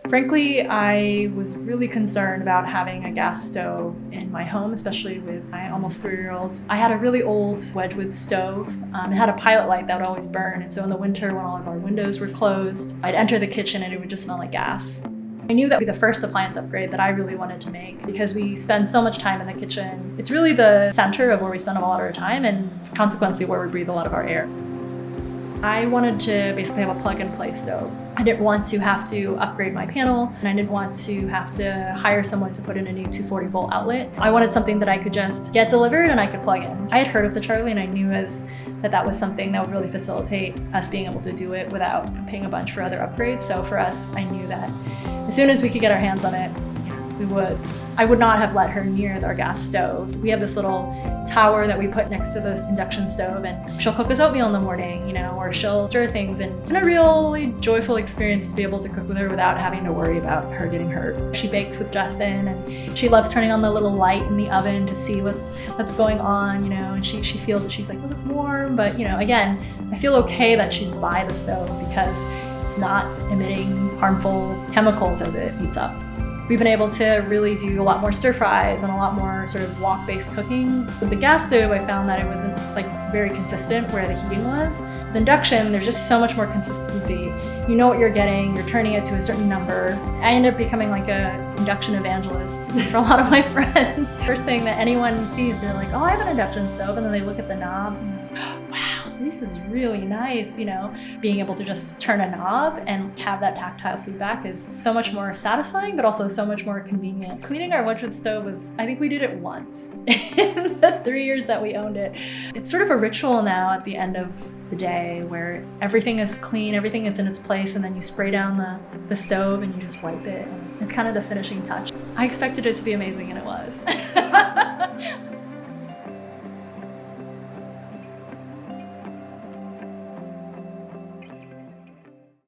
Frankly, I was really concerned about having a gas stove in my home, especially with my almost 3-year-old. I had a really old Wedgwood stove. It had a pilot light that would always burn, and so in the winter when all of our windows were closed, I'd enter the kitchen and it would just smell like gas. I knew that would be the first appliance upgrade that I really wanted to make because we spend so much time in the kitchen. It's really the center of where we spend a lot of our time and consequently where we breathe a lot of our air. I wanted to basically have a plug-and-play stove. I didn't want to have to upgrade my panel, and I didn't want to have to hire someone to put in a new 240-volt outlet. I wanted something that I could just get delivered and I could plug in. I had heard of the Charlie, and I knew that was something that would really facilitate us being able to do it without paying a bunch for other upgrades. So for us, I knew that as soon as we could get our hands on it, we would. I would not have let her near our gas stove. We have this little tower that we put next to the induction stove, and she'll cook us oatmeal in the morning, or she'll stir things, and it's been a really joyful experience to be able to cook with her without having to worry about her getting hurt. She bakes with Justin, and she loves turning on the little light in the oven to see what's going on, and she feels that she's like, oh, it's warm, but again, I feel okay that she's by the stove because it's not emitting harmful chemicals as it heats up. We've been able to really do a lot more stir fries and a lot more sort of wok-based cooking. With the gas stove, I found that it wasn't very consistent where the heating was. With induction, there's just so much more consistency. You know what you're getting, you're turning it to a certain number. I ended up becoming like a induction evangelist for a lot of my friends. First thing that anyone sees, they're like, oh, I have an induction stove, and then they look at the knobs and they're like, oh, wow, this is really nice. Being able to just turn a knob and have that tactile feedback is so much more satisfying, but also so much more convenient. Cleaning our Wedgwood stove I think we did it once in the 3 years that we owned it. It's sort of a ritual now at the end of the day where everything is clean, everything is in its place, and then you spray down the stove and you just wipe it. And it's kind of the finishing touch. I expected it to be amazing, and it was.